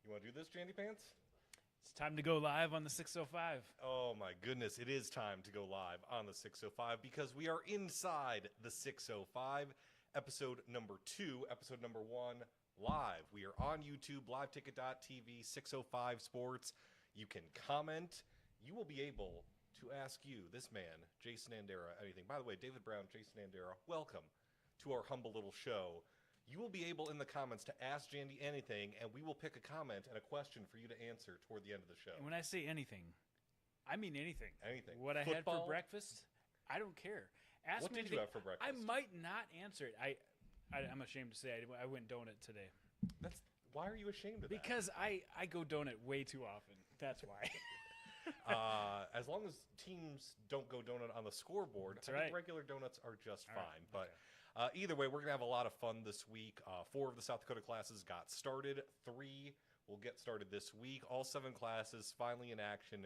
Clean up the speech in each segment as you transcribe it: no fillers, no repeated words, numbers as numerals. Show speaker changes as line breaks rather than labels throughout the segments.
You want to do this, Jandy Pants?
It's time to go live on the 605.
Oh my goodness, it is time to go live on the 605 because we are inside the 605, episode number 2, episode number 1, live. We are on YouTube, liveticket.tv, 605 Sports. You can comment. You will be able to ask you, this man, Jason Andera, anything. By the way, David Brown, Jason Andera, welcome to our humble little show. You will be able in the comments to ask Jandy anything, and we will pick a comment and a question for you to answer toward the end of the show.
And when I say anything, I mean anything.
Anything.
What I had
Football?
for breakfast, I don't care. Ask
What
me
did you
anything.
have for breakfast?
I might not answer it. I'm ashamed to say I went donut today.
Why are you ashamed of that?
Because I go donut way too often. That's why.
As long as teams don't go donut on the scoreboard,
That's
I think
right.
regular donuts are just
All right,
fine. But either way, we're going to have a lot of fun this week. 4 of the South Dakota classes got started. 3 will get started this week. All 7 classes finally in action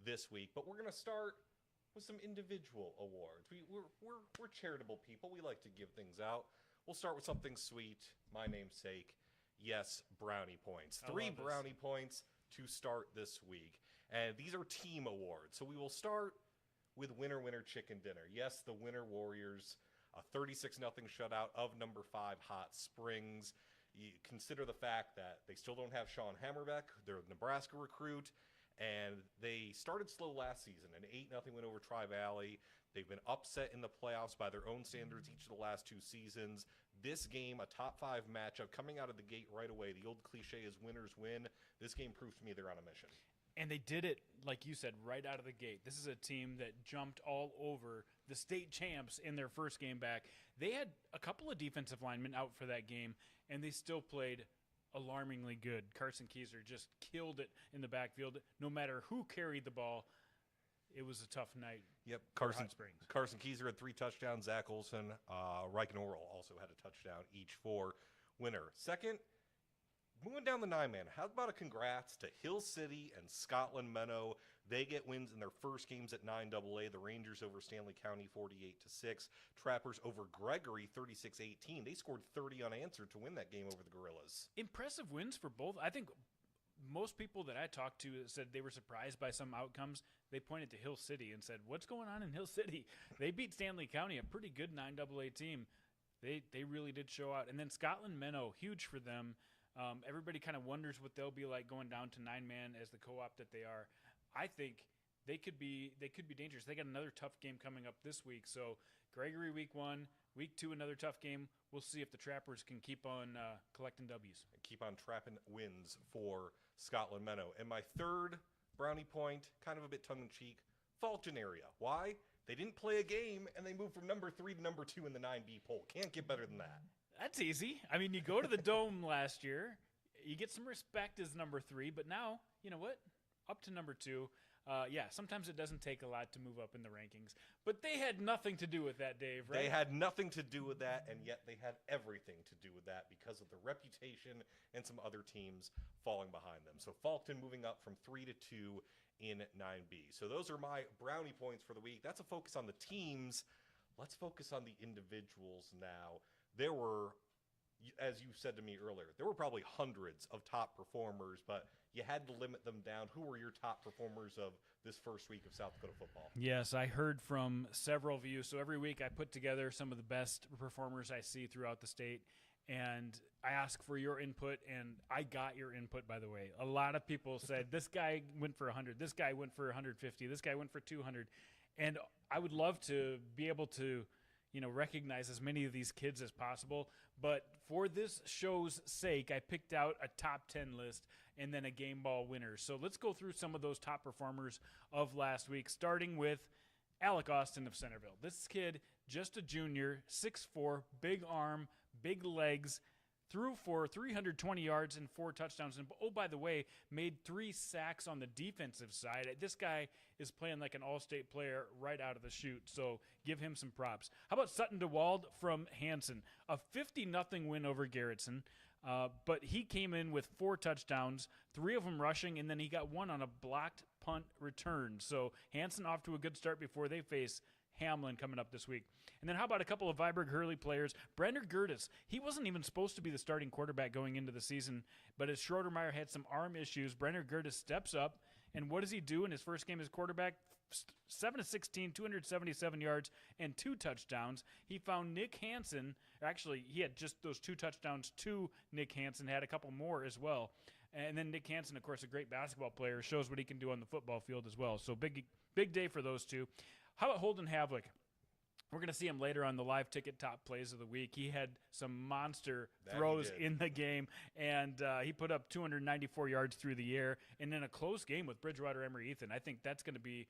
this week. But we're going to start with some individual awards. We're charitable people. We like to give things out. We'll start with something sweet. My namesake. Yes, brownie points.
I
3
love this.
brownie points to start this week. And these are team awards. So we will start with Winner Chicken Dinner. Yes, the Winter Warriors, a 36-0 shutout of number 5 Hot Springs. You consider the fact that they still don't have Sean Hammerbeck, their Nebraska recruit, and they started slow last season, an 8-0 win over Tri-Valley. They've been upset in the playoffs by their own standards each of the last 2 seasons. This game, a top 5 matchup, coming out of the gate right away. The old cliche is winners win. This game proves to me they're on a mission.
And they did it, like you said, right out of the gate. This is a team that jumped all over the state champs in their first game back. They had a couple of defensive linemen out for that game, and they still played alarmingly good. Carson Kieser just killed it in the backfield. No matter who carried the ball, it was a tough night.
Yep,
for Hot Springs.
Carson Kieser had 3 touchdowns. Zach Olson, Riken Oral also had a touchdown each for Winner. Second, moving down the 9-man, how about a congrats to Hill City and Scotland Menno? They get wins in their first games at 9AA. The Rangers over Stanley County 48-6. Trappers over Gregory 36-18. They scored 30 unanswered to win that game over the Gorillas.
Impressive wins for both. I think most people that I talked to said they were surprised by some outcomes. They pointed to Hill City and said, what's going on in Hill City? They beat Stanley County, a pretty good 9AA team. They really did show out. And then Scotland Menno, huge for them. Everybody kind of wonders what they'll be like going down to 9-man as the co-op that they are. I think they could be dangerous. They got another tough game coming up this week. So Gregory week 1, week 2 another tough game. We'll see if the Trappers can keep on collecting W's.
And keep on trapping wins for Scotland Menno. And my third brownie point, kind of a bit tongue-in-cheek, Fulton area. Why? They didn't play a game, and they moved from number 3 to number 2 in the 9B poll. Can't get better than that.
That's easy. I mean, you go to the Dome last year, you get some respect as number 3, but now, you know what? Up to number 2. Sometimes it doesn't take a lot to move up in the rankings. But they had nothing to do with that, Dave, right?
They had nothing to do with that, and yet they had everything to do with that because of the reputation and some other teams falling behind them. So Fulton moving up from 3 to 2 in 9B. So those are my brownie points for the week. That's a focus on the teams. Let's focus on the individuals now. There were, as you said to me earlier, there were probably hundreds of top performers, but you had to limit them down. Who were your top performers of this first week of South Dakota football?
Yes, I heard from several of you. So every week I put together some of the best performers I see throughout the state, and I ask for your input, and I got your input, by the way. A lot of people said, this guy went for 100, this guy went for 150, this guy went for 200, and I would love to be able to recognize as many of these kids as possible. But for this show's sake, I picked out a top 10 list and then a game ball winner. So let's go through some of those top performers of last week, starting with Alec Austin of Centerville. This kid, just a junior, 6'4", big arm, big legs, threw for 320 yards and 4 touchdowns. And oh, by the way, made 3 sacks on the defensive side. This guy is playing like an all-state player right out of the chute, so give him some props. How about Sutton DeWald from Hanson? A 50-0 win over Garrettson, but he came in with 4 touchdowns, 3 of them rushing, and then he got 1 on a blocked punt return. So Hanson off to a good start before they face Hamlin coming up this week. And then how about a couple of Viborg Hurley players? Brenner Gertis, he wasn't even supposed to be the starting quarterback going into the season, but as Schroedermeyer had some arm issues, Brenner Gertis steps up, and what does he do in his first game as quarterback? 7 of 16, 277 yards, and 2 touchdowns. He found Nick Hansen. Actually, he had just those 2 touchdowns to Nick Hansen, had a couple more as well. And then Nick Hansen, of course, a great basketball player, shows what he can do on the football field as well. So big day for those two. How about Holden Havlick? We're going to see him later on the live ticket top plays of the week. He had some monster throws in the game, and he put up 294 yards through the air. And in a close game with Bridgewater Emory-Eaton, I think that's going to be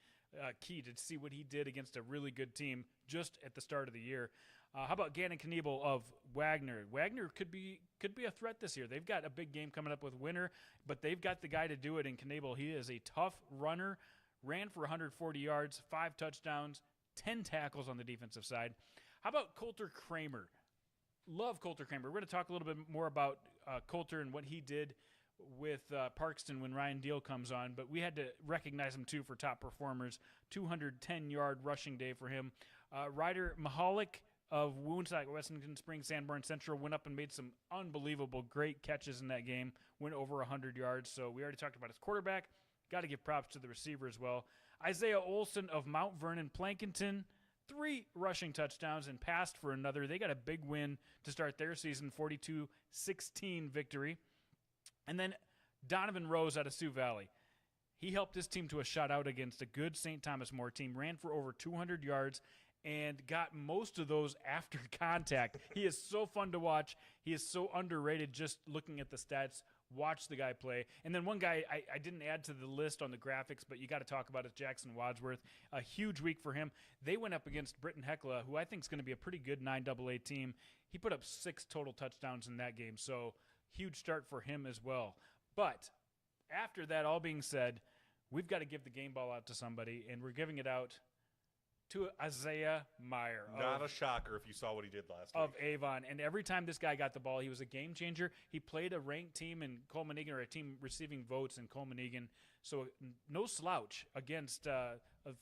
key to see what he did against a really good team just at the start of the year. How about Gannon Kniebel of Wagner? Wagner could be a threat this year. They've got a big game coming up with Winter, but they've got the guy to do it in Kniebel. He is a tough runner, ran for 140 yards, 5 touchdowns, 10 tackles on the defensive side. How about Coulter Kramer? Love Coulter Kramer. We're going to talk a little bit more about Coulter and what he did with Parkston when Ryan Deal comes on, but we had to recognize him too for top performers. 210-yard rushing day for him. Ryder Mahalik of Woonsocket, Wessington Springs, Sanborn Central went up and made some unbelievable great catches in that game, went over 100 yards. So we already talked about his quarterback. Got to give props to the receiver as well. Isaiah Olson of Mount Vernon Plankinton, 3 rushing touchdowns and passed for another. They got a big win to start their season, 42-16 victory. And then Donovan Rose out of Sioux Valley. He helped his team to a shutout against a good St. Thomas More team, ran for over 200 yards, and got most of those after contact. He is so fun to watch. He is so underrated just looking at the stats. Watch the guy play. And then one guy I didn't add to the list on the graphics, but you got to talk about is Jackson Wadsworth. A huge week for him. They went up against Britton Heckla, who I think is going to be a pretty good 9AA team. He put up 6 total touchdowns in that game, so huge start for him as well. But after that all being said, we've got to give the game ball out to somebody, and we're giving it out to Isaiah Meyer.
Not a shocker if you saw what he did last
of
week.
Avon. And every time this guy got the ball, he was a game changer. He played a ranked team in Coleman-Egan, or a team receiving votes in Coleman-Egan. So no slouch against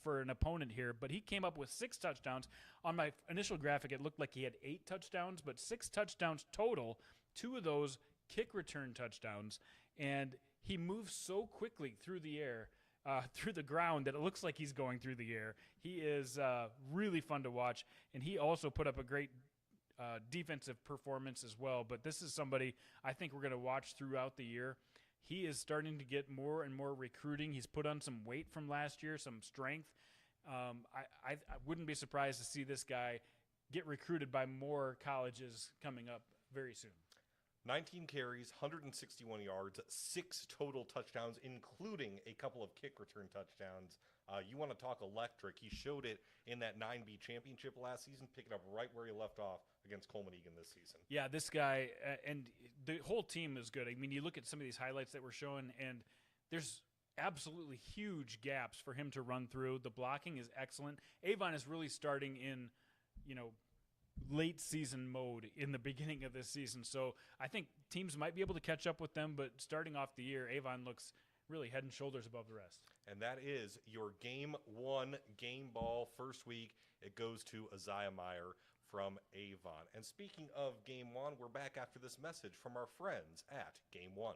for an opponent here. But he came up with 6 touchdowns. On my initial graphic, it looked like he had 8 touchdowns, but 6 touchdowns total. 2 of those kick return touchdowns. And he moves so quickly through the air, through the ground, that it looks like he's going through the air. He is really fun to watch, and he also put up a great defensive performance as well. But this is somebody I think we're going to watch throughout the year. He is starting to get more and more recruiting. He's put on some weight from last year, some strength. I wouldn't be surprised to see this guy get recruited by more colleges coming up very soon.
19 carries, 161 yards, 6 total touchdowns, including a couple of kick return touchdowns. You want to talk electric. He showed it in that 9B championship last season, picking up right where he left off against Coleman-Egan this season.
Yeah, this guy, and the whole team is good. I mean, you look at some of these highlights that we're showing, and there's absolutely huge gaps for him to run through. The blocking is excellent. Avon is really starting in, late season mode in the beginning of this season. So I think teams might be able to catch up with them, but starting off the year, Avon looks really head and shoulders above the rest.
And that is your Game 1 game ball first week. It goes to Isaiah Meyer from Avon. And speaking of Game 1, we're back after this message from our friends at Game 1.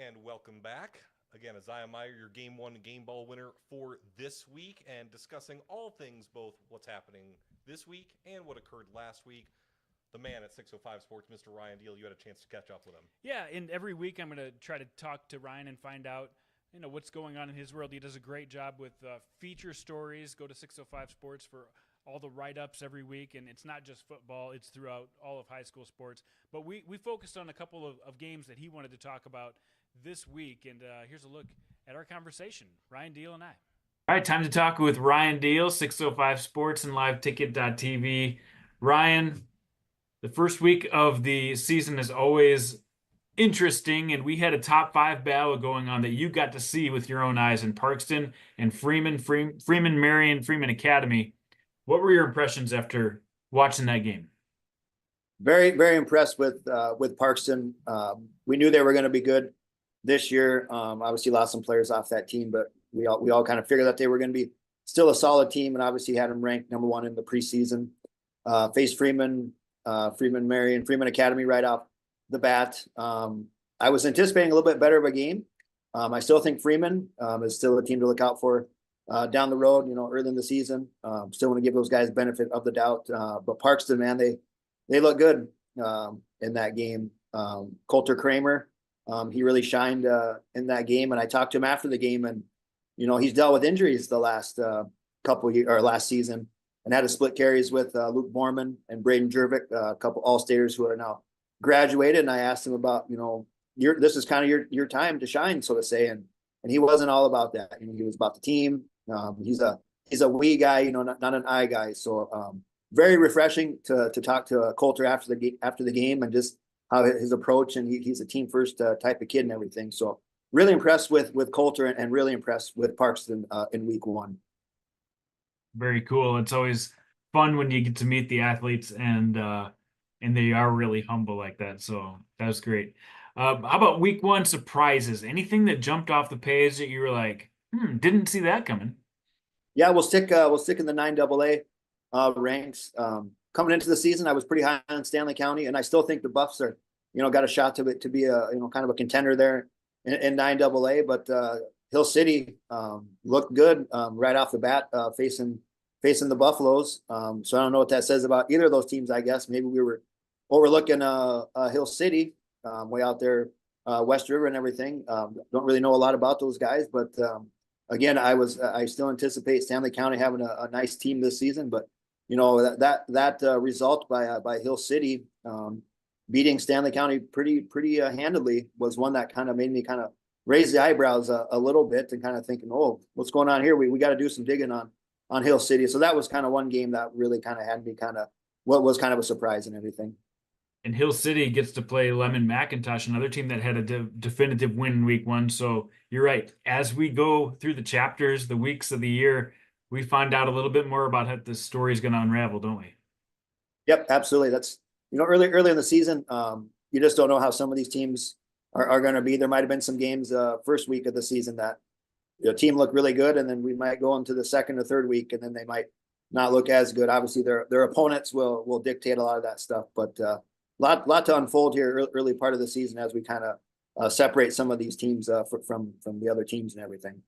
And welcome back. Again, Isaiah Meyer, your Game 1 game ball winner for this week, and discussing all things, both what's happening this week and what occurred last week. The man at 605 Sports, Mr. Ryan Deal, you had a chance to catch up with him.
Yeah, and every week I'm going to try to talk to Ryan and find out what's going on in his world. He does a great job with feature stories. Go to 605 Sports for all the write-ups every week, and it's not just football. It's throughout all of high school sports. But we focused on a couple of games that he wanted to talk about this week, and here's a look at our conversation, Ryan Deal and I. All right, time to talk with Ryan Deal, 605 Sports and LiveTicket.tv. Ryan, the first week of the season is always interesting, and we had a top 5 battle going on that you got to see with your own eyes in Parkston and Freeman Marion Freeman Academy. What were your impressions after watching that game?
Very, very impressed with Parkston. We knew they were going to be good this year. Obviously lost some players off that team, but we all kind of figured that they were going to be still a solid team, and obviously had them ranked number 1 in the preseason. Faced Freeman Marion Freeman Academy right off the bat. I was anticipating a little bit better of a game. I still think Freeman is still a team to look out for down the road, early in the season. Still want to give those guys benefit of the doubt. But Parkston, man, they look good in that game. Coulter Kramer, he really shined in that game. And I talked to him after the game, and he's dealt with injuries the last couple years or last season, and had to split carries with Luke Borman and Braden Jervik, a couple All-Staters who are now graduated. And I asked him about, this is kind of your time to shine, so to say. And he wasn't all about that. He was about the team. He's a we guy, not an I guy. So very refreshing to talk to Coulter after the game, and just how his approach, and he's a team first type of kid and everything. So really impressed with Coulter, and really impressed with Parkston in week 1.
Very cool. It's always fun when you get to meet the athletes, and they are really humble like that. So that was great. How about week 1 surprises? Anything that jumped off the page that you were like, didn't see that coming?
Yeah, we'll stick in the 9AA ranks. Coming into the season, I was pretty high on Stanley County, and I still think the Buffs are, got a shot to be a kind of a contender there in 9AA. But Hill City looked good right off the bat, facing the Buffaloes. So I don't know what that says about either of those teams. I guess maybe we were overlooking Hill City way out there, West River and everything. Don't really know a lot about those guys, but again, I still anticipate Stanley County having a nice team this season. But that result by Hill City beating Stanley County pretty handily was one that kind of made me kind of raise the eyebrows a little bit, and kind of thinking, oh, what's going on here? We got to do some digging on Hill City. So that was kind of one game that really kind of had me what was kind of a surprise and everything.
And Hill City gets to play Lemon McIntosh, another team that had a definitive win in week 1. So you're right. As we go through the chapters, the weeks of the year, we find out a little bit more about how this story is going to unravel, don't we?
Yep, absolutely. That's, early in the season, you just don't know how some of these teams are going to be. There might have been some games first week of the season that team looked really good, and then we might go into the second or third week, and then they might not look as good. Obviously, their opponents will dictate a lot of that stuff, but lot to unfold here early part of the season as we kind of separate some of these teams from the other teams and everything.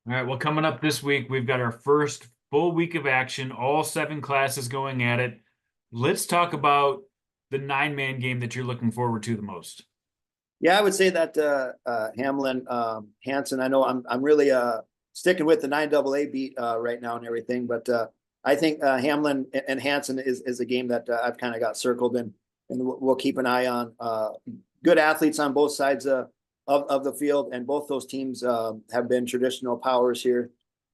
All right, well, coming up this week, we've got our first full week of action, all 7 classes going at it. Let's talk about the 9-man game that you're looking forward to the most.
Yeah, I would say that Hamlin, Hanson. I know I'm really sticking with the 9AA beat right now and everything, but I think Hamlin and Hanson is a game that I've kind of got circled, and we'll keep an eye on. Good athletes on both sides of the field, and both those teams have been traditional powers here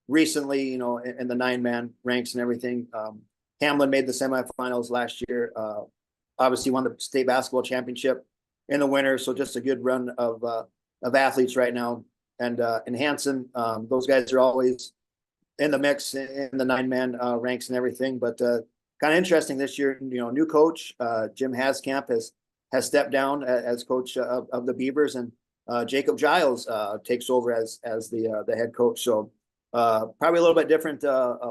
recently. In the 9-man ranks and everything. Hamlin made the semifinals last year. Obviously won the state basketball championship in the winter. So just a good run of athletes right now. And Hanson, those guys are always in the mix in the 9-man ranks and everything. But kind of interesting this year, new coach, Jim Haskamp has stepped down as coach of the Beavers, and Jacob Giles takes over as the head coach. So probably a little bit different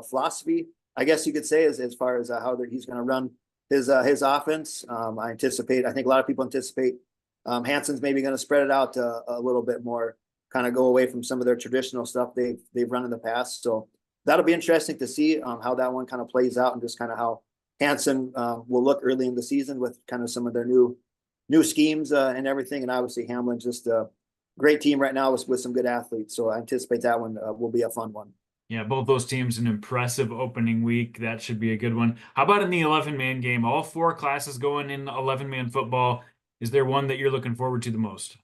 philosophy, I guess you could say, as far as how he's going to run his offense. I think a lot of people anticipate Hanson's maybe going to spread it out a little bit more, kind of go away from some of their traditional stuff they've run in the past. So that'll be interesting to see how that one kind of plays out, and just kind of how Hanson will look early in the season with kind of some of their new schemes and everything. And obviously Hamlin's just a great team right now with some good athletes. So I anticipate that one will be a fun one.
Yeah, both those teams an impressive opening week. That should be a good one. How about in the 11-man game? All 4 classes going in 11-man football. Is there one that you're looking forward to the most?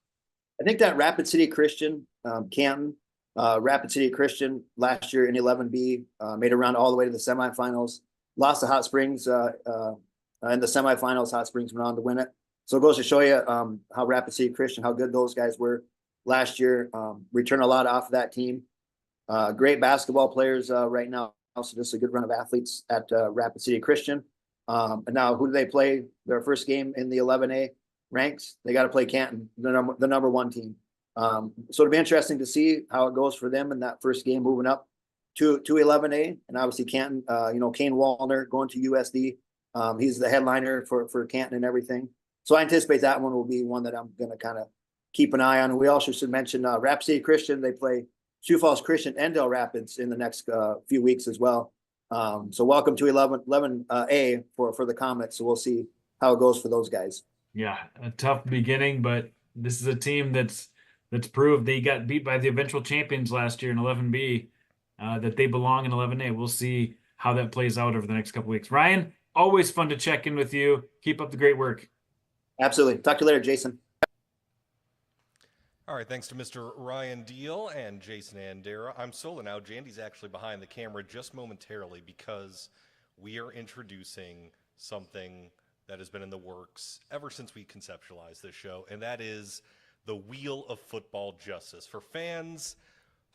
I think that Rapid City Christian, Canton, Rapid City Christian last year in 11B, made it around all the way to the semifinals, lost to Hot Springs in the semifinals. Hot Springs went on to win it. So it goes to show you how Rapid City Christian, how good those guys were last year. Return a lot off of that team. Great basketball players right now. So just a good run of athletes at Rapid City Christian. And now who do they play? Their first game in the 11A ranks. They got to play Canton, the number one team. So it'll be interesting to see how it goes for them in that first game moving up to 11A. And obviously Canton, Kane Wallner going to USD. He's the headliner for Canton and everything. So I anticipate that one will be one that I'm going to kind of keep an eye on. And we also should mention Rapid City Christian. They play Sioux Falls Christian and Del Rapids in the next few weeks as well. So welcome to 11A for the Comets. So we'll see how it goes for those guys.
Yeah, a tough beginning, but this is a team that's proved they got beat by the eventual champions last year in 11B, that they belong in 11A. We'll see how that plays out over the next couple weeks. Ryan, always fun to check in with you. Keep up the great work.
Absolutely. Talk to you later, Jason.
All right, thanks to Mr. Ryan Deal and Jason Andera. I'm solo now. Jandy's actually behind the camera just momentarily because we are introducing something that has been in the works ever since we conceptualized this show, and that is the Wheel of Football Justice. For fans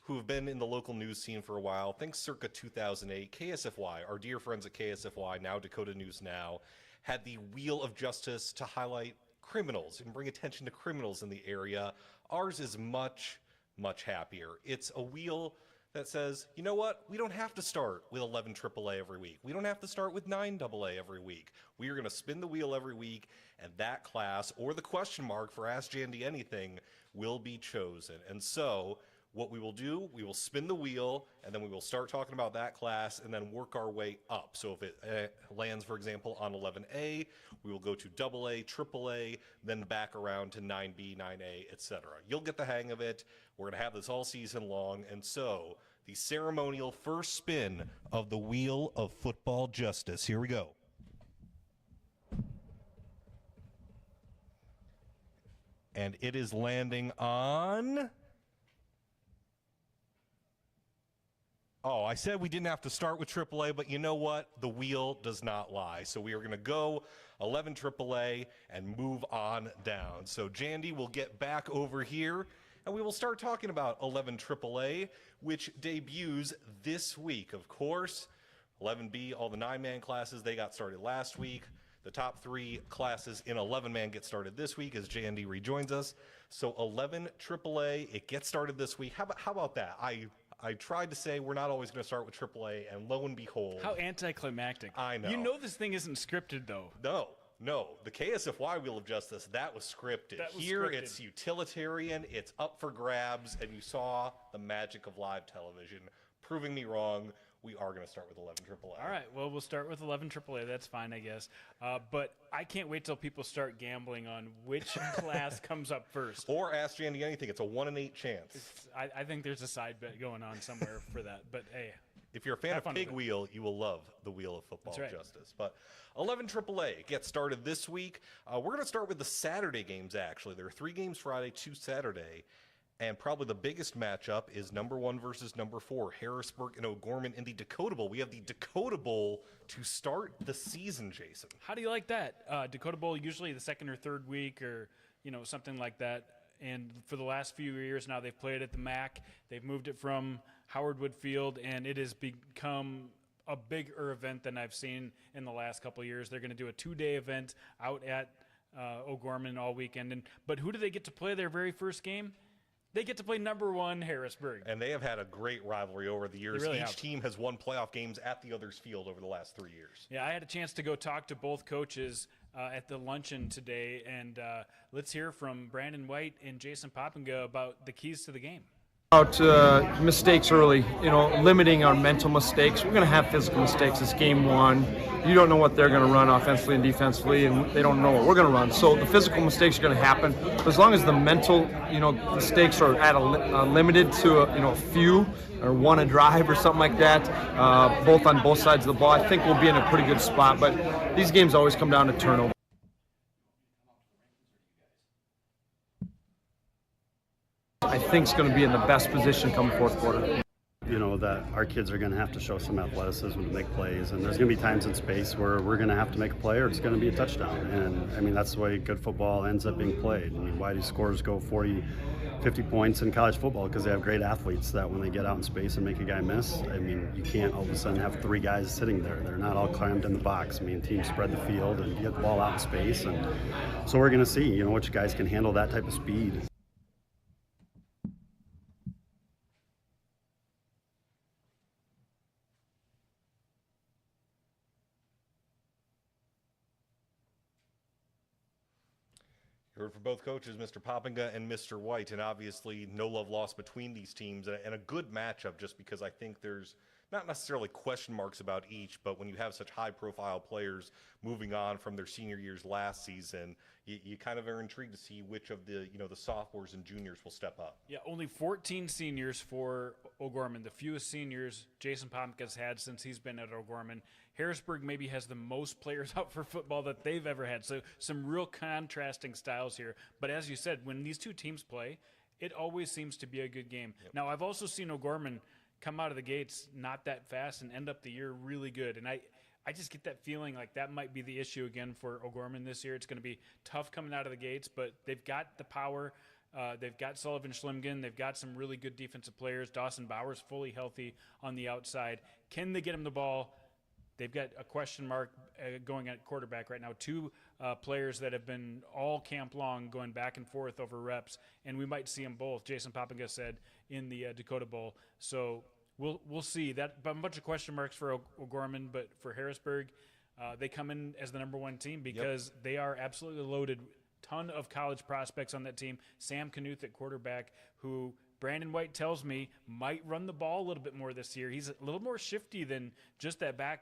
who have been in the local news scene for a while, think circa 2008, KSFY, our dear friends at KSFY, now Dakota News Now, had the Wheel of Justice to highlight criminals and bring attention to criminals in the area. Ours is much, much happier. It's a wheel that says, you know what? We don't have to start with 11 AAA every week. We don't have to start with 9 AA every week. We are going to spin the wheel every week, and that class, or the question mark for Ask Jandy Anything, will be chosen. And so what we will do, we will spin the wheel, and then we will start talking about that class and then work our way up. So if it lands, for example, on 11A, we will go to AA, AAA, then back around to 9B, 9A, etc. You'll get the hang of it. We're going to have this all season long. And so the ceremonial first spin of the Wheel of Football Justice. Here we go. And it is landing on... Oh, I said we didn't have to start with AAA, but you know what? The wheel does not lie. So we are going to go 11 AAA and move on down. So Jandy will get back over here, and we will start talking about 11 AAA, which debuts this week. Of course, 11B, all the 9-man classes, they got started last week. The top 3 classes in 11-man get started this week as Jandy rejoins us. So 11 AAA, it gets started this week. How about that? I tried to say we're not always going to start with AAA, and lo and behold.
How anticlimactic.
I know.
You know this thing isn't scripted, though.
No. The KSFY Wheel of Justice, that was scripted. Here, it's utilitarian, it's up for grabs, and you saw the magic of live television. Proving me wrong, we are going to start with 11 AAA.
All right, well, we'll start with 11 AAA. That's fine, I guess. But I can't wait till people start gambling on which class comes up first.
Or Ask Jandy Anything. It's a 1 in 8 chance.
I think there's a side bet going on somewhere for that. But, hey.
If you're a fan of Pig Wheel, you will love the Wheel of Football Justice. But 11 AAA gets started this week. We're going to start with the Saturday games, actually. There are 3 games Friday, 2 Saturday. And probably the biggest matchup is number 1 versus number 4, Harrisburg and O'Gorman in the Dakota Bowl. We have the Dakota Bowl to start the season, Jason.
How do you like that? Dakota Bowl usually the second or third week or, something like that. And for the last few years now, they've played at the MAC. They've moved it from Howard Wood Field, and it has become a bigger event than I've seen in the last couple of years. They're going to do a 2-day event out at O'Gorman all weekend. But who do they get to play their very first game? They get to play number 1 Harrisburg.
And they have had a great rivalry over the years.
Really
Each team has won playoff games at the other's field over the last 3 years.
Yeah, I had a chance to go talk to both coaches at the luncheon today, and let's hear from Brandon White and Jason Poppinga about the keys to the game.
About mistakes early, limiting our mental mistakes. We're going to have physical mistakes. It's game 1. You don't know what they're going to run offensively and defensively, and they don't know what we're going to run. So the physical mistakes are going to happen. But as long as the mental, mistakes are at limited to a few or 1 a drive or something like that, both on both sides of the ball, I think we'll be in a pretty good spot. But these games always come down to turnover. I think is going to be in the best position come fourth quarter.
You know, that our kids are going to have to show some athleticism to make plays, and there's going to be times in space where we're going to have to make a play or it's going to be a touchdown. And I mean, that's the way good football ends up being played. I mean, why do scores go 40, 50 points in college football? Because they have great athletes that when they get out in space and make a guy miss, I mean, you can't all of a sudden have 3 guys sitting there. They're not all crammed in the box. I mean, teams spread the field and get the ball out in space, and so we're going to see, you know, which guys can handle that type of speed.
You heard from both coaches, Mr. Poppinga and Mr. White, and obviously no love lost between these teams, and a good matchup just because I think there's not necessarily question marks about each, but when you have such high-profile players moving on from their senior years last season, you kind of are intrigued to see which of the the sophomores and juniors will step up.
Yeah, only 14 seniors for O'Gorman, the fewest seniors Jason Poppinga's had since he's been at O'Gorman. Harrisburg maybe has the most players out for football that they've ever had. So some real contrasting styles here. But as you said, when these two teams play, it always seems to be a good game. Yep. Now, I've also seen O'Gorman come out of the gates not that fast and end up the year really good. And I just get that feeling like that might be the issue again for O'Gorman this year. It's going to be tough coming out of the gates, but they've got the power. They've got Sullivan Schlimgen. They've got some really good defensive players. Dawson Bowers fully healthy on the outside. Can they get him the ball? They've got a question mark going at quarterback right now. 2 players that have been all camp long going back and forth over reps, and we might see them both, Jason Poppinga said, in the Dakota Bowl. So we'll see. That a bunch of question marks for O'Gorman, but for Harrisburg, they come in as the number 1 team because they are absolutely loaded. Ton of college prospects on that team. Sam Knuth at quarterback, who Brandon White tells me might run the ball a little bit more this year. He's a little more shifty than just that back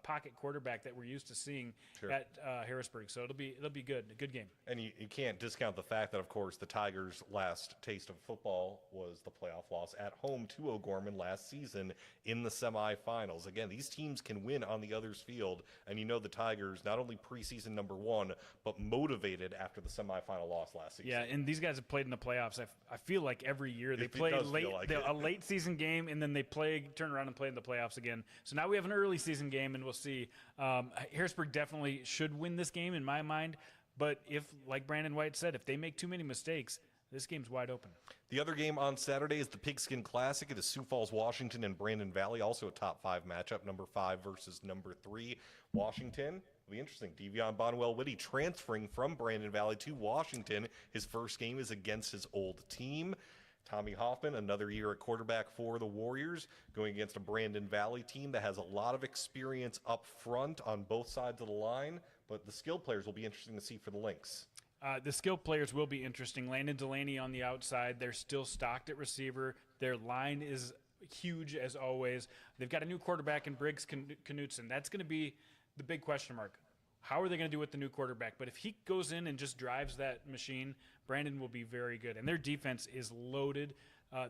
pocket quarterback that we're used to seeing at Harrisburg. So it'll be good, a good game.
And you can't discount the fact that, of course, the Tigers' last taste of football was the playoff loss at home to O'Gorman last season in the semifinals. Again, these teams can win on the other's field, and the Tigers, not only preseason number 1, but motivated after the semifinal loss last season.
Yeah, and these guys have played in the playoffs. I feel like every year they play a late season game, and then they turn around and play in the playoffs again. So now we have an early season game, and we'll see. Harrisburg definitely should win this game in my mind, but if, like Brandon White said, if they make too many mistakes, this game's wide open.
The other game on Saturday is the Pigskin Classic. It is Sioux Falls, Washington, and Brandon Valley, also a top 5 matchup, number 5 versus number 3. Washington will be interesting. Devion Bonwell-Whitty transferring from Brandon Valley to Washington. His first game is against his old team. Tommy Hoffman, another year at quarterback for the Warriors, going against a Brandon Valley team that has a lot of experience up front on both sides of the line, but the skill players will be interesting to see for the Lynx.
The skill players will be interesting. Landon Delaney on the outside. They're still stocked at receiver. Their line is huge as always. They've got a new quarterback in Briggs Knutson. That's going to be the big question mark. How are they going to do with the new quarterback? But if he goes in and just drives that machine, Brandon will be very good. And their defense is loaded.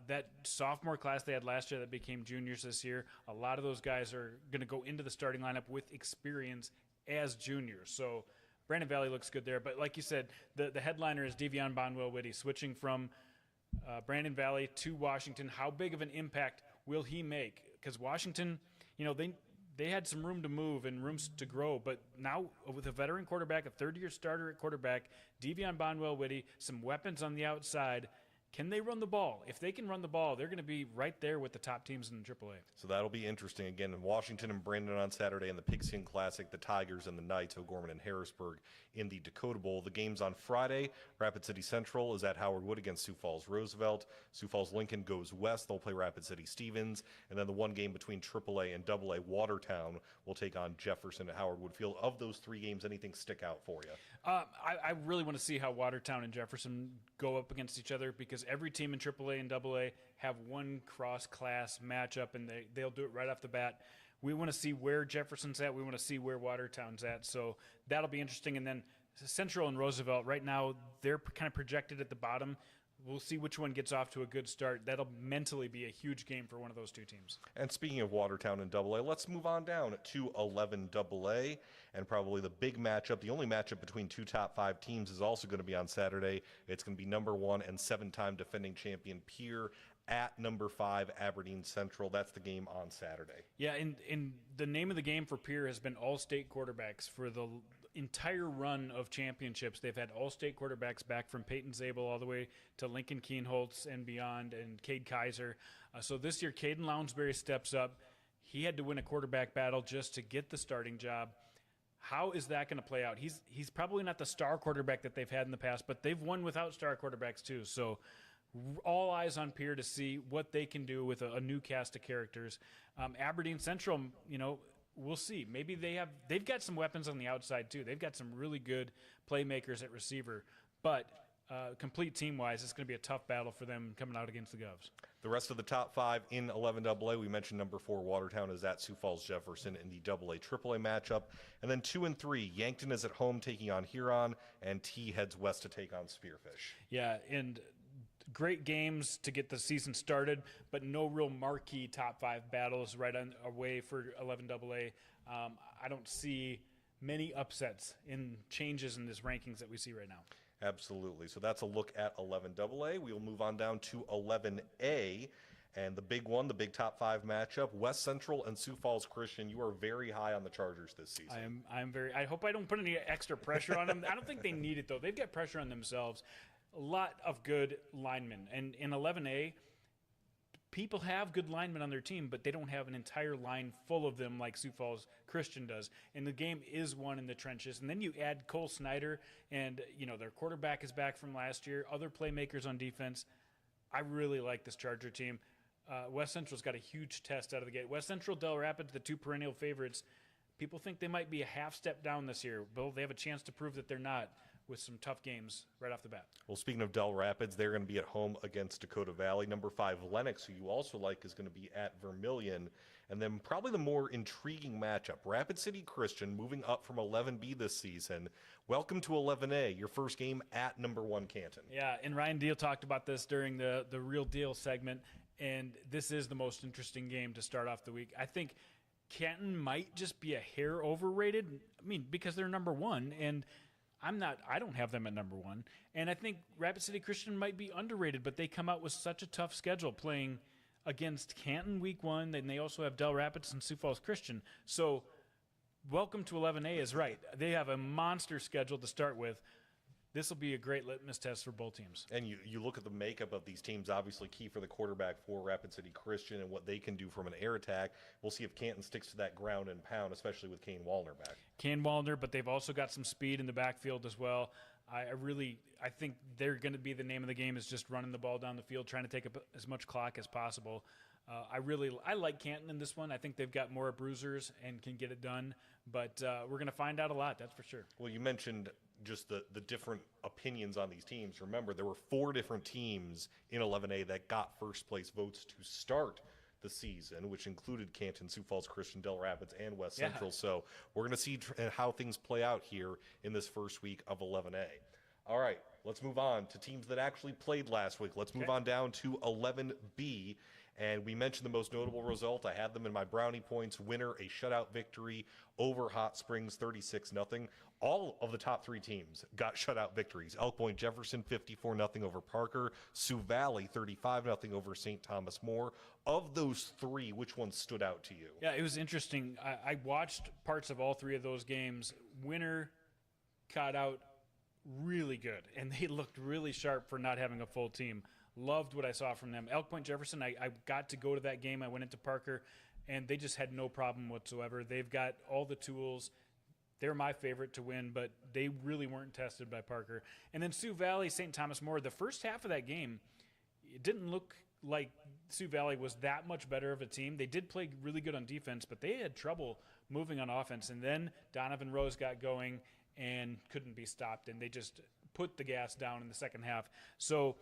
That sophomore class they had last year that became juniors this year, a lot of those guys are going to go into the starting lineup with experience as juniors. So Brandon Valley looks good there. But like you said, the headliner is Devion Bonwell-Whitty, switching from Brandon Valley to Washington. How big of an impact will he make? Because Washington, they had some room to move and rooms to grow, but now with a veteran quarterback, a third-year starter at quarterback, Devion Bonwell-Whitty, some weapons on the outside, can they run the ball? If they can run the ball, they're going to be right there with the top teams in AAA.
So that'll be interesting. Again, in Washington and Brandon on Saturday in the Pigskin Classic, the Tigers and the Knights, O'Gorman and Harrisburg in the Dakota Bowl. The games on Friday, Rapid City Central is at Howard Wood against Sioux Falls Roosevelt. Sioux Falls Lincoln goes west. They'll play Rapid City Stevens. And then the one game between AAA and AA, Watertown, will take on Jefferson at Howard Wood Field. Of those 3 games, anything stick out for you?
I really want to see how Watertown and Jefferson go up against each other, because every team in AAA and AA have one cross-class matchup, and they'll do it right off the bat. We want to see where Jefferson's at. We want to see where Watertown's at. So that'll be interesting. And then Central and Roosevelt, right now, they're kind of projected at the bottom. we'll see which one gets off to a good start. That'll mentally be a huge game for one of those two teams.
And speaking of Watertown and AA, let's move on down to 11 AA, and probably the big matchup, the only matchup between two top 5 teams is also going to be on Saturday. It's going to be number 1 and 7-time defending champion Pierre at number 5 Aberdeen Central. That's the game on Saturday.
Yeah, and the name of the game for Pierre has been all-state quarterbacks for the entire run of championships. They've had all-state quarterbacks back from Peyton Zabel all the way to Lincoln Keenholz and beyond, and Cade Kaiser. So this year, Caden Lounsbury steps up. He had to win a quarterback battle just to get the starting job. How is that going to play out? He's probably not the star quarterback that they've had in the past, but they've won without star quarterbacks too. So all eyes on Pierre to see what they can do with a new cast of characters. Aberdeen Central, we'll see. Maybe they've got some weapons on the outside too. They've got some really good playmakers at receiver, but complete team-wise, it's going to be a tough battle for them coming out against the Govs.
The rest of the top 5 in 11 AA, we mentioned number 4 Watertown is at Sioux Falls Jefferson in the AA AAA matchup, and then 2 and 3 Yankton is at home taking on Huron, and T heads west to take on Spearfish.
Yeah, and great games to get the season started, but no real marquee top 5 battles right on away for 11 AA. I don't see many upsets in changes in this rankings that we see right now.
Absolutely. So that's a look at 11 AA. We'll move on down to 11A. And the big one, the big top 5 matchup, West Central and Sioux Falls Christian. You are very high on the Chargers this season.
I hope I don't put any extra pressure on them. I don't think they need it, though. They've got pressure on themselves. A lot of good linemen. And in 11A, people have good linemen on their team, but they don't have an entire line full of them like Sioux Falls Christian does. And the game is won in the trenches. And then you add Cole Snyder, and their quarterback is back from last year, other playmakers on defense. I really like this Charger team. West Central's got a huge test out of the gate. West Central, Del Rapids, the 2 perennial favorites. People think they might be a half step down this year, but they have a chance to prove that they're not, with some tough games right off the bat.
Well, speaking of Del Rapids, they're going to be at home against Dakota Valley. Number 5 Lennox, who you also like, is going to be at Vermilion. And then probably the more intriguing matchup, Rapid City Christian moving up from 11B this season. Welcome to 11A, your first game at number 1 Canton.
Yeah, and Ryan Deal talked about this during the Real Deal segment, and this is the most interesting game to start off the week. I think Canton might just be a hair overrated. I mean, because they're number 1, and I don't have them at number 1. And I think Rapid City Christian might be underrated, but they come out with such a tough schedule playing against Canton week 1. Then they also have Del Rapids and Sioux Falls Christian. So welcome to 11A is right. They have a monster schedule to start with. This will be a great litmus test for both teams.
And you look at the makeup of these teams, obviously key for the quarterback for Rapid City Christian and what they can do from an air attack. We'll see if Canton sticks to that ground and pound, especially with Kane Wallner back.
Kane Wallner, but they've also got some speed in the backfield as well. I think they're going to be the name of the game is just running the ball down the field, trying to take up as much clock as possible. I like Canton in this one. I think they've got more bruisers and can get it done, but we're going to find out a lot, that's for sure.
Well, you mentioned just the different opinions on these teams. Remember, there were 4 different teams in 11A that got first place votes to start the season, which included Canton, Sioux Falls Christian, Del Rapids, and West Central. So we're going to see how things play out here in this first week of 11A. All right, let's move on to teams that actually played last week. Let's move on down to 11B. And we mentioned the most notable result. I had them in my brownie points. Winner, a shutout victory over Hot Springs, 36-0. All of the top 3 teams got shutout victories. Elk Point Jefferson, 54-0 over Parker. Sioux Valley, 35-0 over St. Thomas More. Of those 3, which one stood out to you?
Yeah, it was interesting. I watched parts of all 3 of those games. Winner caught out really good, and they looked really sharp for not having a full team. Loved what I saw from them. Elk Point Jefferson, I got to go to that game. I went into Parker, and they just had no problem whatsoever. They've got all the tools. They're my favorite to win, but they really weren't tested by Parker. And then Sioux Valley, St. Thomas More, the first half of that game, it didn't look like Sioux Valley was that much better of a team. They did play really good on defense, but they had trouble moving on offense. And then Donovan Rose got going and couldn't be stopped, and they just put the gas down in the second half. So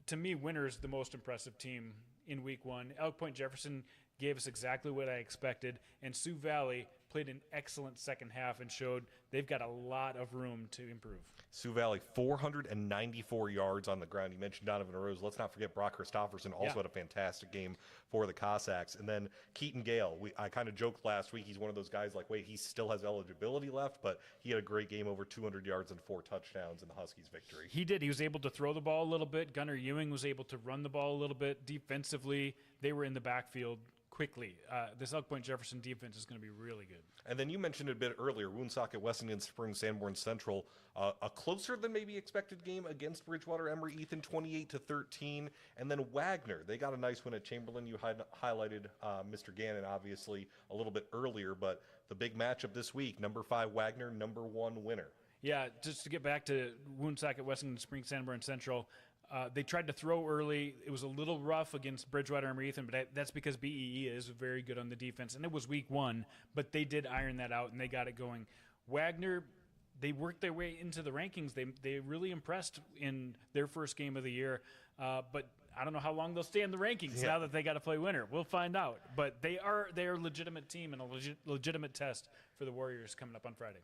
to me, Winner's the most impressive team in week 1. Elk Point Jefferson gave us exactly what I expected, and Sioux Valley played an excellent second half and showed they've got a lot of room to improve.
Sioux Valley, 494 yards on the ground. You mentioned Donovan Rose. Let's not forget Brock Christopherson also had a fantastic game for the Cossacks. And then Keaton Gale. I kind of joked last week, he's one of those guys like, wait, he still has eligibility left, but he had a great game, over 200 yards and 4 touchdowns in the Huskies' victory.
He did. He was able to throw the ball a little bit. Gunnar Ewing was able to run the ball a little bit. Defensively, they were in the backfield quickly. This Elk Point Jefferson defense is going to be really good.
And then you mentioned it a bit earlier, Woonsocket, Wessington Springs, Sanborn Central, a closer than maybe expected game against Bridgewater Emory Ethan, 28-13. And then Wagner, they got a nice win at Chamberlain. You highlighted Mr. Gannon, obviously, a little bit earlier, but the big matchup this week, number 5 Wagner, number 1 winner.
Yeah, just to get back to Woonsocket, Wessington Springs, Sanborn Central, they tried to throw early. It was a little rough against Bridgewater Emory Ethan, but that's because BEE is very good on the defense. And it was week 1, but they did iron that out, and they got it going. Wagner, they worked their way into the rankings. They really impressed in their first game of the year, but I don't know how long they'll stay in the rankings now that they got to play winter. We'll find out. But they are a legitimate team and a legitimate test for the Warriors coming up on Friday.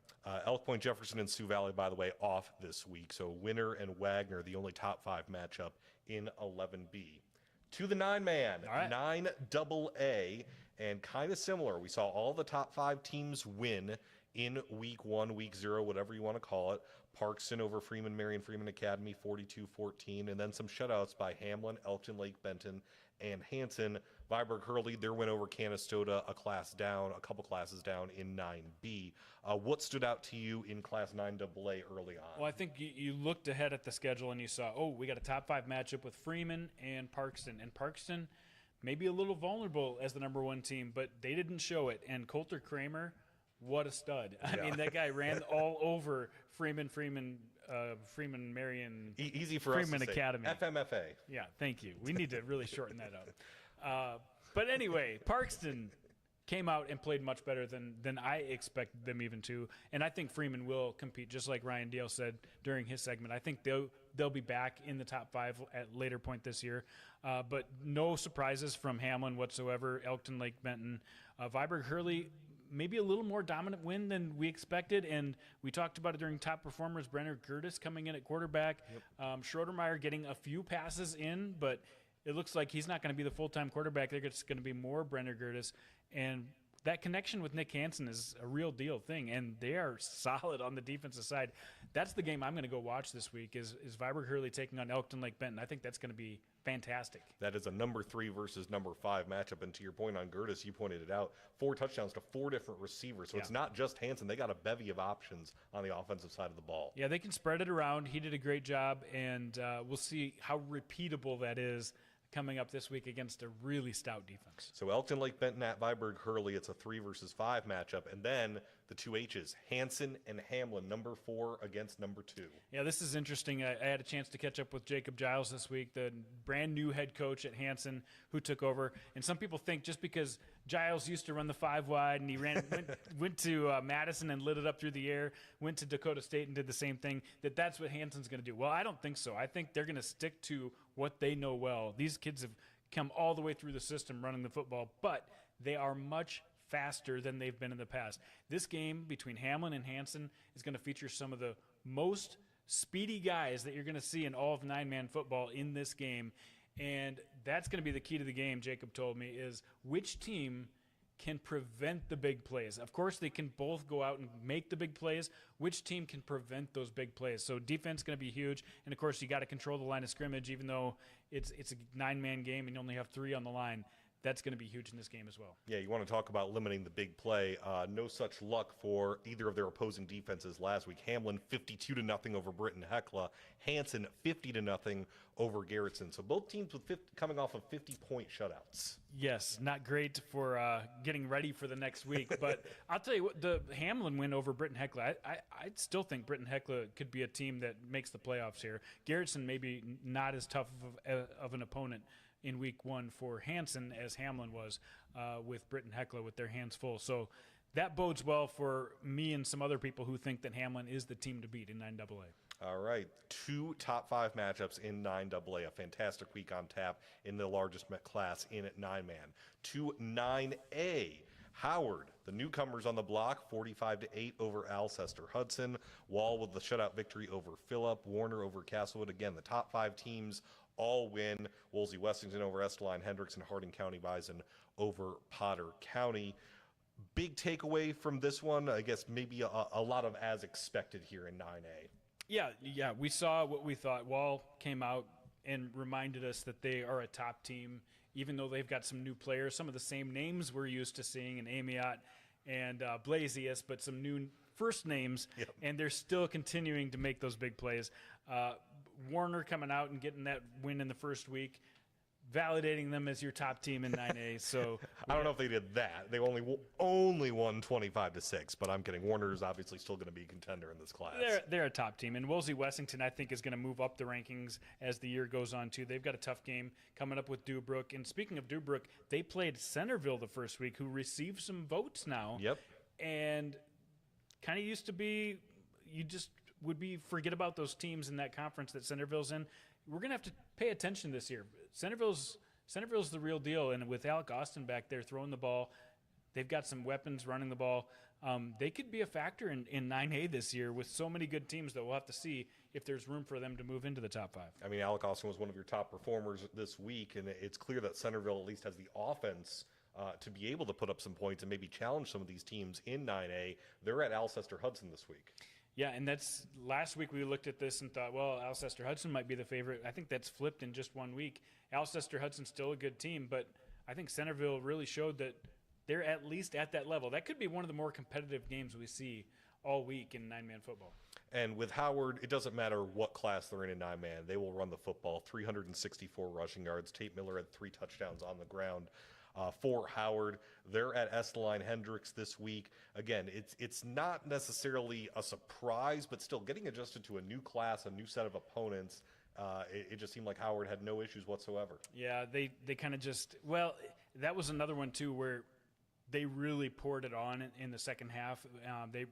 Elk Point Jefferson and Sioux Valley, by the way, off this week. So Winner and Wagner, the only top 5 matchup in 11B. To the 9-man,
All right.
9AA, and kind of similar. We saw all the top 5 teams win in week 1, week 0, whatever you want to call it. Parkston over Freeman, Marion Freeman Academy, 42-14, and then some shutouts by Hamlin, Elkton Lake Benton, and Hanson. Viborg Hurley, their win over Canastota, a couple classes down in 9B. What stood out to you in Class 9AA early on?
Well, I think you looked ahead at the schedule and you saw, we got a top 5 matchup with Freeman and Parkston. And Parkston maybe a little vulnerable as the number 1 team, but they didn't show it. And Coulter Kramer, what a stud. I mean, that guy ran all over Freeman, Marion.
Easy for
Freeman
us to
Academy.
say. FMFA.
Yeah, thank you. We need to really shorten that up. But anyway, Parkston came out and played much better than I expected them even to. And I think Freeman will compete, just like Ryan Dale said during his segment. I think they'll be back in the top 5 at a later point this year. But no surprises from Hamlin whatsoever. Elkton Lake Benton. Viborg Hurley, maybe a little more dominant win than we expected, and we talked about it during top performers. Brenner Gertis coming in at quarterback. Schroedermeyer getting a few passes in, but it looks like he's not going to be the full-time quarterback. There's going to be more Brenner Gertis, and that connection with Nick Hansen is a real deal thing, and they are solid on the defensive side. That's the game I'm going to go watch this week is Viborg Hurley taking on Elkton Lake Benton. I think that's going to be fantastic.
That is a number 3 versus number 5 matchup. And to your point on Gertis, you pointed it out, 4 touchdowns to 4 different receivers. So it's not just Hansen. They got a bevy of options on the offensive side of the ball.
Yeah, they can spread it around. He did a great job, and we'll see how repeatable that is coming up this week against a really stout defense.
So Elkton Lake Benton at Viborg Hurley, it's a 3 versus 5 matchup. And then the 2 H's, Hanson and Hamlin, number 4 against number 2.
Yeah, this is interesting. I had a chance to catch up with Jacob Giles this week, the brand new head coach at Hanson who took over. And some people think just because Giles used to run the 5 wide and he went to Madison and lit it up through the air, went to Dakota State and did the same thing, that's what Hanson's going to do. Well, I don't think so. I think they're going to stick to what they know well. These kids have come all the way through the system running the football, but they are much faster than they've been in the past. This game between Hamlin and Hanson is going to feature some of the most speedy guys that you're going to see in all of 9-man football in this game. And that's going to be the key to the game, Jacob told me, is which team can prevent the big plays. Of course, they can both go out and make the big plays. Which team can prevent those big plays? So defense is going to be huge. And, of course, you got to control the line of scrimmage, even though it's a 9-man game and you only have 3 on the line. That's going to be huge in this game as well.
Yeah, you want to talk about limiting the big play. No such luck for either of their opposing defenses last week. Hamlin 52-0 over Britton Hecla. Hanson 50-0 over Garrettson. So both teams coming off of 50-point shutouts.
Yes, not great for getting ready for the next week. But I'll tell you what, the Hamlin win over Britton Hecla, I still think Britton Hecla could be a team that makes the playoffs here. Garrettson maybe not as tough of an opponent in week 1 for Hanson as Hamlin was with Britton Hecla with their hands full. So that bodes well for me and some other people who think that Hamlin is the team to beat in 9AA.
All right, 2 top 5 matchups in 9AA. A fantastic week on tap in the largest class in at 9-man. To 9A, Howard, the newcomers on the block, 45-8 over Alcester Hudson. Wall with the shutout victory over Phillip. Warner over Castlewood. Again, the top 5 teams all win. Wolsey Westington over Esteline Hendricks, and Harding County Bison over Potter County. Big takeaway from this one, I guess maybe a lot of as expected here in 9A.
Yeah, we saw what we thought. Wall came out and reminded us that they are a top team, even though they've got some new players, some of the same names we're used to seeing in Amiot and Blazius, but some new first names, and they're still continuing to make those big plays. Warner coming out and getting that win in the first week, validating them as your top team in 9A. So
I don't know if they did that. They only won 25-6, but I'm kidding. Warner is obviously still going to be a contender in this class.
They're a top team, and Wolsey Westington I think is going to move up the rankings as the year goes on too. They've got a tough game coming up with Dubrook, and speaking of Dubrook, they played Centerville the first week, who received some votes now.
Yep.
And kind of used to be, you just would be forget about those teams in that conference that Centerville's in. We're going to have to pay attention this year. Centerville's the real deal, and with Alec Austin back there throwing the ball, they've got some weapons running the ball. They could be a factor in 9A this year with so many good teams that we'll have to see if there's room for them to move into the top 5.
I mean, Alec Austin was one of your top performers this week, and it's clear that Centerville at least has the offense to be able to put up some points and maybe challenge some of these teams in 9A. They're at Alcester Hudson this week.
Yeah, and that's last week we looked at this and thought, well, Alcester Hudson might be the favorite. I think that's flipped in just 1 week. Alcester Hudson's still a good team, but I think Centerville really showed that they're at least at that level. That could be one of the more competitive games we see all week in 9-man football.
And with Howard, it doesn't matter what class they're in 9-man. They will run the football. 364 rushing yards. Tate Miller had 3 touchdowns on the ground. For Howard, they're at Esteline Hendricks this week. Again, it's not necessarily a surprise, but still getting adjusted to a new class, a new set of opponents. It just seemed like Howard had no issues whatsoever.
Yeah, they kind of just, well, that was another one too where they really poured it on in the second half. They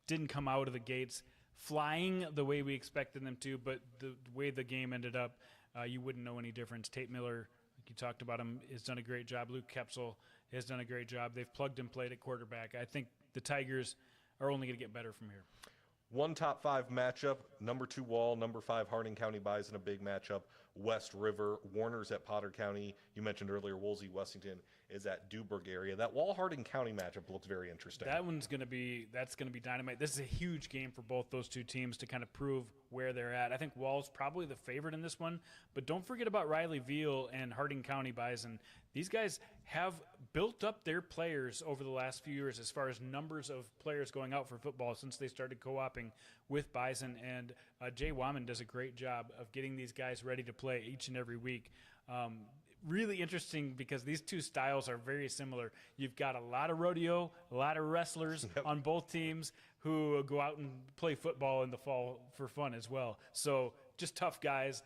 didn't come out of the gates flying the way we expected them to, but the way the game ended up, you wouldn't know any difference. Tate Miller, you talked about him, has done a great job. Luke Kepsel has done a great job. They've plugged and played at quarterback. I think the Tigers are only going to get better from here.
One top 5 matchup, number 2 Wall, number 5 Harding County Bison, a big matchup. West River, Warner's at Potter County. You mentioned earlier Wolsey Westington is at Dubrook area. That Wall Harding County matchup looks very interesting.
That's going to be dynamite. This is a huge game for both those two teams to kind of prove where they're at. I think Wall's probably the favorite in this one, but don't forget about Riley Veal and Harding County Bison. These guys have built up their players over the last few years as far as numbers of players going out for football since they started co-oping with Bison, and Jay Wamman does a great job of getting these guys ready to play each and every week. Really interesting because these two styles are very similar. You've got a lot of rodeo, a lot of wrestlers on both teams who go out and play football in the fall for fun as well. So just tough guys.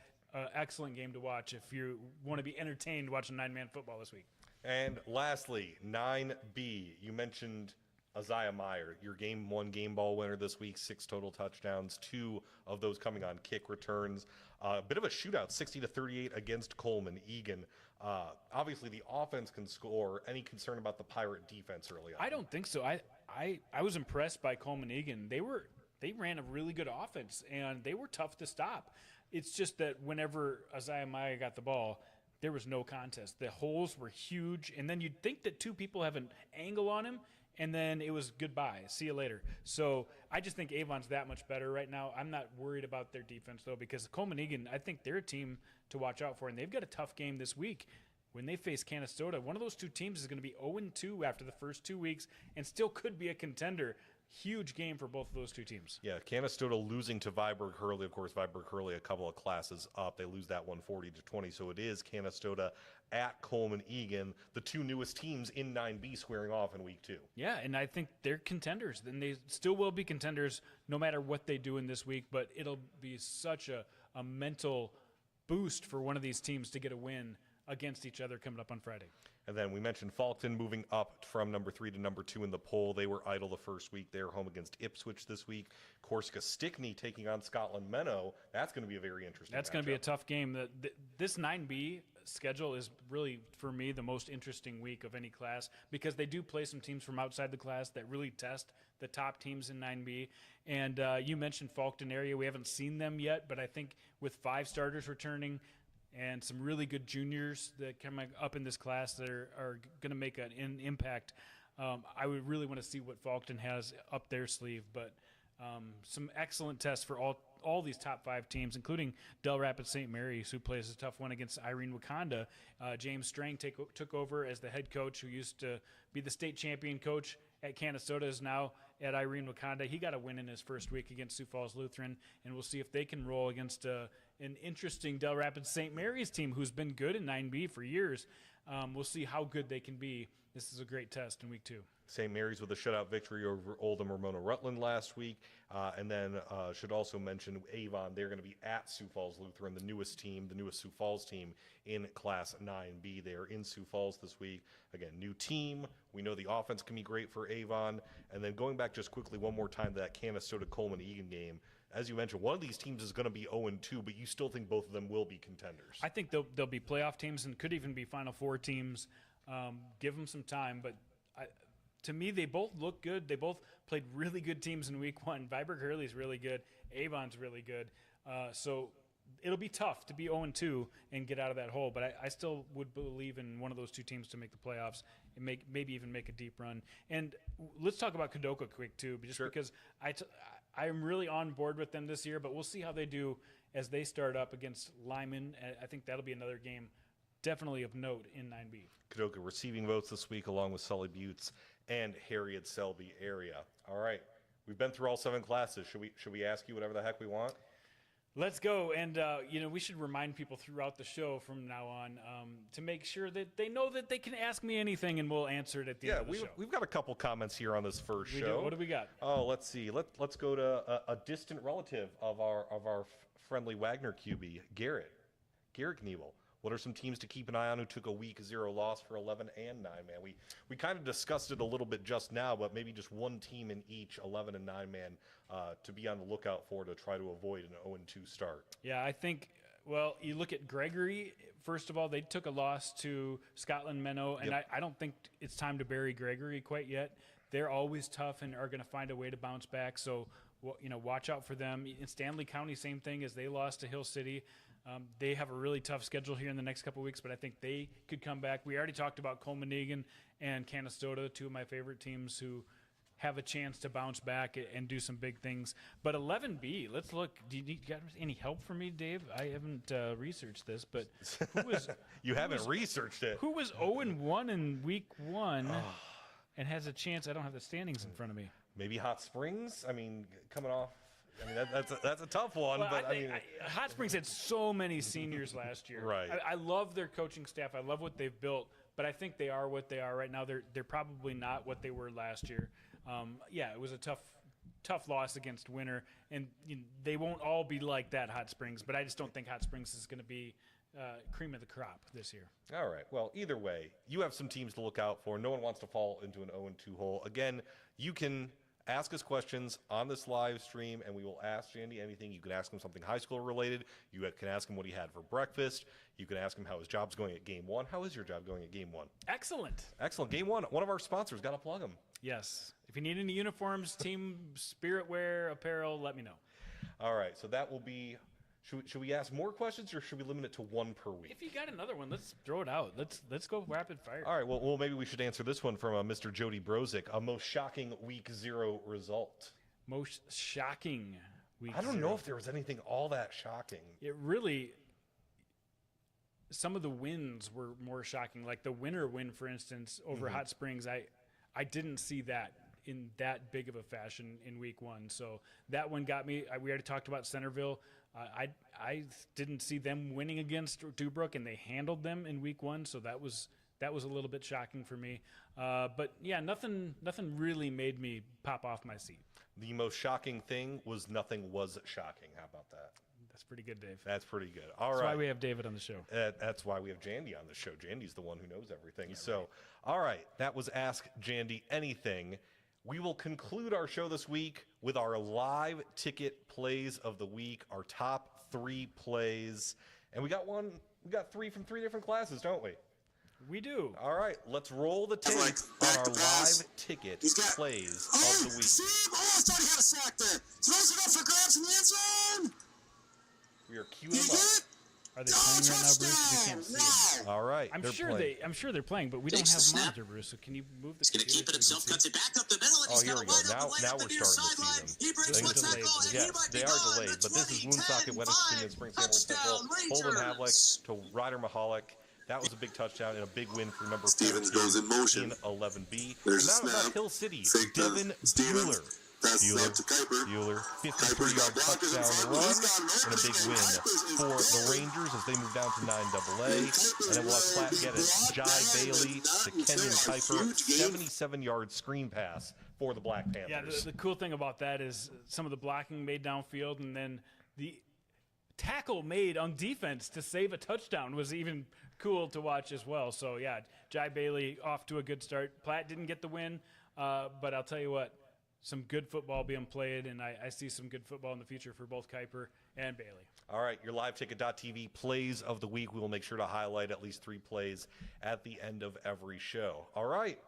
Excellent game to watch if you want to be entertained watching 9-man football this week.
And lastly, 9B, you mentioned Isaiah Meyer, your game 1 game ball winner this week, 6 total touchdowns, 2 of those coming on kick returns. A bit of a shootout, 60-38 against Coleman Egan. Obviously, the offense can score. Any concern about the Pirate defense early on?
I don't think so. I was impressed by Coleman Egan. They ran a really good offense, and they were tough to stop. It's just that whenever Isaiah Meyer got the ball, there was no contest. The holes were huge, and then you'd think that 2 people have an angle on him, and then it was goodbye. See you later. So I just think Avon's that much better right now. I'm not worried about their defense, though, because Coleman Egan, I think they're a team to watch out for, and they've got a tough game this week. When they face Canastota, one of those 2 teams is going to be 0-2 after the first 2 weeks and still could be a contender. Huge game for both of those 2 teams.
Yeah, Canastota losing to Viborg Hurley. Of course, Viborg Hurley a couple of classes up. They lose that one 40-20. So it is Canastota at Coleman Egan, the 2 newest teams in 9B squaring off in week 2.
Yeah, and I think they're contenders. And they still will be contenders no matter what they do in this week. But it'll be such a mental boost for one of these teams to get a win against each other coming up on Friday.
And then we mentioned Falkton moving up from number 3 to number 2 in the poll. They were idle the first week. They're home against Ipswich this week. Corsica Stickney taking on Scotland Menno. That's going to be a very interesting
That's going to be a tough game. This 9B, schedule is really, for me, the most interesting week of any class because they do play some teams from outside the class that really test the top teams in 9B. And you mentioned Faulkton area. We haven't seen them yet, but I think with 5 starters returning and some really good juniors that come up in this class that are going to make an impact, I would really want to see what Faulkton has up their sleeve. But some excellent tests for all these top 5 teams, including Del Rapids St. Mary's, who plays a tough one against Irene Wakanda. James Strang took over as the head coach, who used to be the state champion coach at Canastota, is now at Irene Wakanda. He got a win in his first week against Sioux Falls Lutheran, and we'll see if they can roll against an interesting Del Rapids St. Mary's team who's been good in 9B for years. We'll see how good they can be. This is a great test in week 2.
St. Mary's with a shutout victory over Oldham Ramona Rutland last week. And then should also mention Avon. They're going to be at Sioux Falls Lutheran, the newest Sioux Falls team in Class 9B. They are in Sioux Falls this week. Again, new team. We know the offense can be great for Avon. And then going back just quickly one more time to that Canastota-Coleman-Egan game, as you mentioned, one of these teams is going to be 0-2, but you still think both of them will be contenders.
I think they'll be playoff teams and could even be Final Four teams. Give them some time, but to me, they both look good. They both played really good teams in week 1. Viborg Hurley's really good. Avon's really good. So it'll be tough to be 0-2 and get out of that hole, but I still would believe in one of those 2 teams to make the playoffs and maybe even make a deep run. And let's talk about Kadoka quick, too, just
Sure.
because I'm really on board with them this year, but we'll see how they do as they start up against Lyman. I think that'll be another game definitely of note in 9B.
Kadoka receiving votes this week along with Sully Buttes and Harriet Selby area. All right. We've been through all 7 classes. Should we ask you whatever the heck we want?
Let's go. And, we should remind people throughout the show from now on to make sure that they know that they can ask me anything and we'll answer it at the end of the show.
We've got a couple comments here on this first
We
show.
do. What do we got?
Oh, let's see. Let's go to a distant relative of our friendly Wagner QB, Garrett Knievel. What are some teams to keep an eye on who took a week 0 loss for 11 and 9, man? We kind of discussed it a little bit just now, but maybe just one team in each 11 and 9, man, to be on the lookout for to try to avoid an 0-2 start.
Yeah, I think, well, you look at Gregory. First of all, they took a loss to Scotland Menno, and
Yep.
I don't think it's time to bury Gregory quite yet. They're always tough and are going to find a way to bounce back, so watch out for them. In Stanley County, same thing as they lost to Hill City. They have a really tough schedule here in the next couple of weeks, but I think they could come back. We already talked about Coleman-Egan and Canastota, 2 of my favorite teams who have a chance to bounce back and do some big things. But 11B, let's look. Do you got any help for me, Dave? I haven't researched this, but who was
You haven't researched it.
who was 0-1 in week 1 and has a chance? I don't have the standings in front of me.
Maybe Hot Springs? I mean, coming off. I mean, that's a tough one,
Well,
but
I think Hot Springs had so many seniors last year.
Right.
I love their coaching staff. I love what they've built, but I think they are what they are right now. They're probably not what they were last year. It was a tough loss against Winter, and they won't all be like that, Hot Springs. But I just don't think Hot Springs is going to be cream of the crop this year.
All right. Well, either way, you have some teams to look out for. No one wants to fall into an 0-2 hole. Again, you can ask us questions on this live stream, and we will ask Jandy anything. You can ask him something high school related. You can ask him what he had for breakfast. You can ask him how his job's going at Game 1. How is your job going at Game 1?
Excellent.
Excellent. Game 1, one of our sponsors. Got to plug them.
Yes. If you need any uniforms, team spirit wear, apparel, let me know.
All right. So that will be. Should we ask more questions, or should we limit it to 1 per week?
If you got another one, let's throw it out. Let's go rapid fire.
All right. Well, maybe we should answer this one from Mr. Jody Brozik. A most shocking week 0 result.
Most shocking week.
I don't
0.
know if there was anything all that shocking.
It really. Some of the wins were more shocking. Like the Winter win, for instance, over Hot Springs. I didn't see that in that big of a fashion in week 1. So that one got me. We already talked about Centerville. I didn't see them winning against Dubrook, and they handled them in week 1. So that was a little bit shocking for me. But yeah, nothing really made me pop off my seat.
The most shocking thing was nothing was shocking. How about that?
That's pretty good, Dave.
That's pretty good. All
That's
right.
why we have David on the show.
That's why we have Jandy on the show. Jandy's the one who knows everything. So, all right. That was Ask Jandy Anything. We will conclude our show this week with our live ticket plays of the week, our top 3 plays. And we got one We got 3 from 3 different classes, don't we?
We do.
All right, let's roll the tape
like,
on our
back to pass.
live ticket
He's got-
plays
Oh,
of the week.
Steve! Oh, I thought he had a sack there. Throws it up for grabs in the end zone.
We are queuing
You
them
get
up.
it?
Are they
Oh,
playing right now, Bruce? We
touchdown!
can't see them.
Wow.
All right,
I'm
they're
sure
playing.
I'm sure they're playing, but we don't
Takes
have
the
a
snap.
monitor, Bruce. So can you move the
He's going to keep it
computer so
himself,
we can
cuts
see?
it back up the middle, and
Oh,
he's
here
got
we
a
go.
wide
Now
open lane up
we're
the near
starting to see
sideline.
them.
He brings
They're
one tackle,
delayed.
and
Yes,
he might be
they are
gone.
delayed,
The
but this is
20,
Woonsocket,
10,
Weddington,
5.
and Spring Samuel Central.
Touchdown,
Holden
Rangers.
Havlick to Ryder Mahalik. That was a big touchdown and a big win for number 14
Stevens goes in motion.
in 11B.
There's
And
a
now
snap.
Hill City,
Fake to
Devin
Stevens.
Bueller.
Pass snap to Kuiper.
Bueller,
Kuiper's
53-yard
got blockers in
touchdown
front.
run
He's got an
and a big
opening,
win
and Kuiper's is
for the
there.
Rangers as they move down to 9AA.
And Kuiper
And then we'll have Platt get it.
blocked
Jai
that
Bailey
and not
to Kenyon
until a
Kuiper,
huge game.
77-yard screen pass for the Black Panthers.
Yeah, the cool thing about that is some of the blocking made downfield, and then the tackle made on defense to save a touchdown was even cool to watch as well. So yeah, Jai Bailey off to a good start. Platt didn't get the win, but I'll tell you what, some good football being played, and I see some good football in the future for both Kuiper and Bailey.
All right, your liveticket.tv plays of the week. We will make sure to highlight at least 3 plays at the end of every show. All right,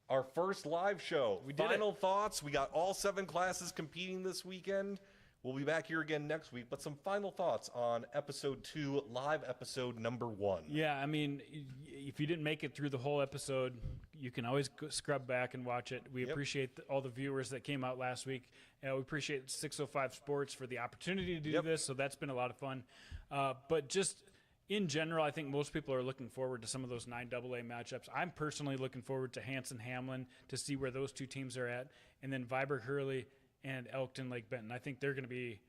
our first live show.
We did
Final thoughts. We got all 7 classes competing this weekend. We'll be back here again next week, but some final thoughts on episode 2, live episode number 1.
Yeah, I mean, if you didn't make it through the whole episode, you can always scrub back and watch it. We appreciate all the viewers that came out last week. We appreciate 605 Sports for the opportunity to do this, so that's been a lot of fun. But just in general, I think most people are looking forward to some of those 9AA matchups. I'm personally looking forward to Hanson-Hamlin to see where those 2 teams are at, and then Viborg-Hurley and Elkton Lake Benton. I think they're going to be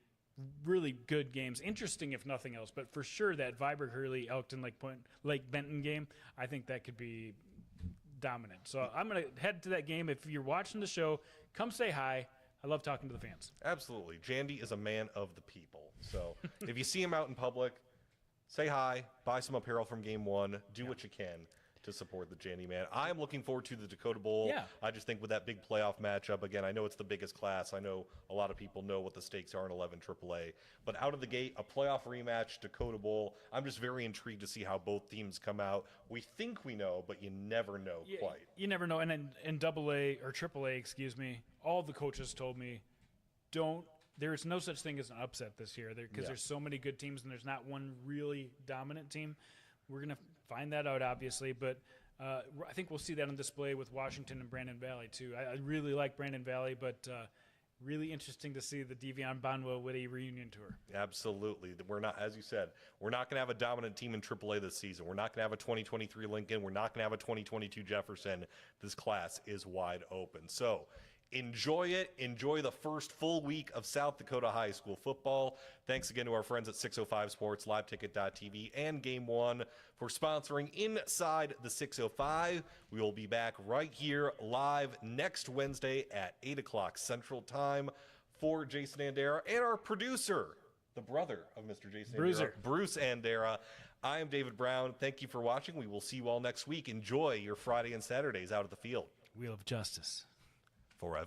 really good games, interesting if nothing else. But for sure, that Viborg-Hurley, Elkton Lake Benton game, I think that could be dominant. So I'm going to head to that game. If you're watching the show, come say hi. I love talking to the fans.
Absolutely. Jandy is a man of the people. So if you see him out in public, say hi, buy some apparel from game 1, do what you can to support the Jandy man. I'm looking forward to the Dakota Bowl.
Yeah.
I just think with that big playoff matchup, again, I know it's the biggest class. I know a lot of people know what the stakes are in 11 AAA. But out of the gate, a playoff rematch, Dakota Bowl, I'm just very intrigued to see how both teams come out. We think we know, but you never know quite.
You never know. And in AA or AAA, excuse me, all the coaches told me, there is no such thing as an upset this year because there's so many good teams and there's not one really dominant team. We're going to find that out, obviously, but I think we'll see that on display with Washington and Brandon Valley, too. I really like Brandon Valley, but really interesting to see the Devion Bonwell-Whitty reunion tour.
Absolutely. We're not, as you said, we're not going to have a dominant team in AAA this season. We're not going to have a 2023 Lincoln. We're not going to have a 2022 Jefferson. This class is wide open. So enjoy it. Enjoy the first full week of South Dakota high school football. Thanks again to our friends at 605 Sports, LiveTicket.tv, and Game 1 for sponsoring Inside the 605. We will be back right here live next Wednesday at 8 o'clock Central Time for Jason Andera and our producer, the brother of Mr. Jason Andera, Bruce Andera. I am David Brown. Thank you for watching. We will see you all next week. Enjoy your Friday and Saturdays out of the field.
Wheel of Justice.
Forever.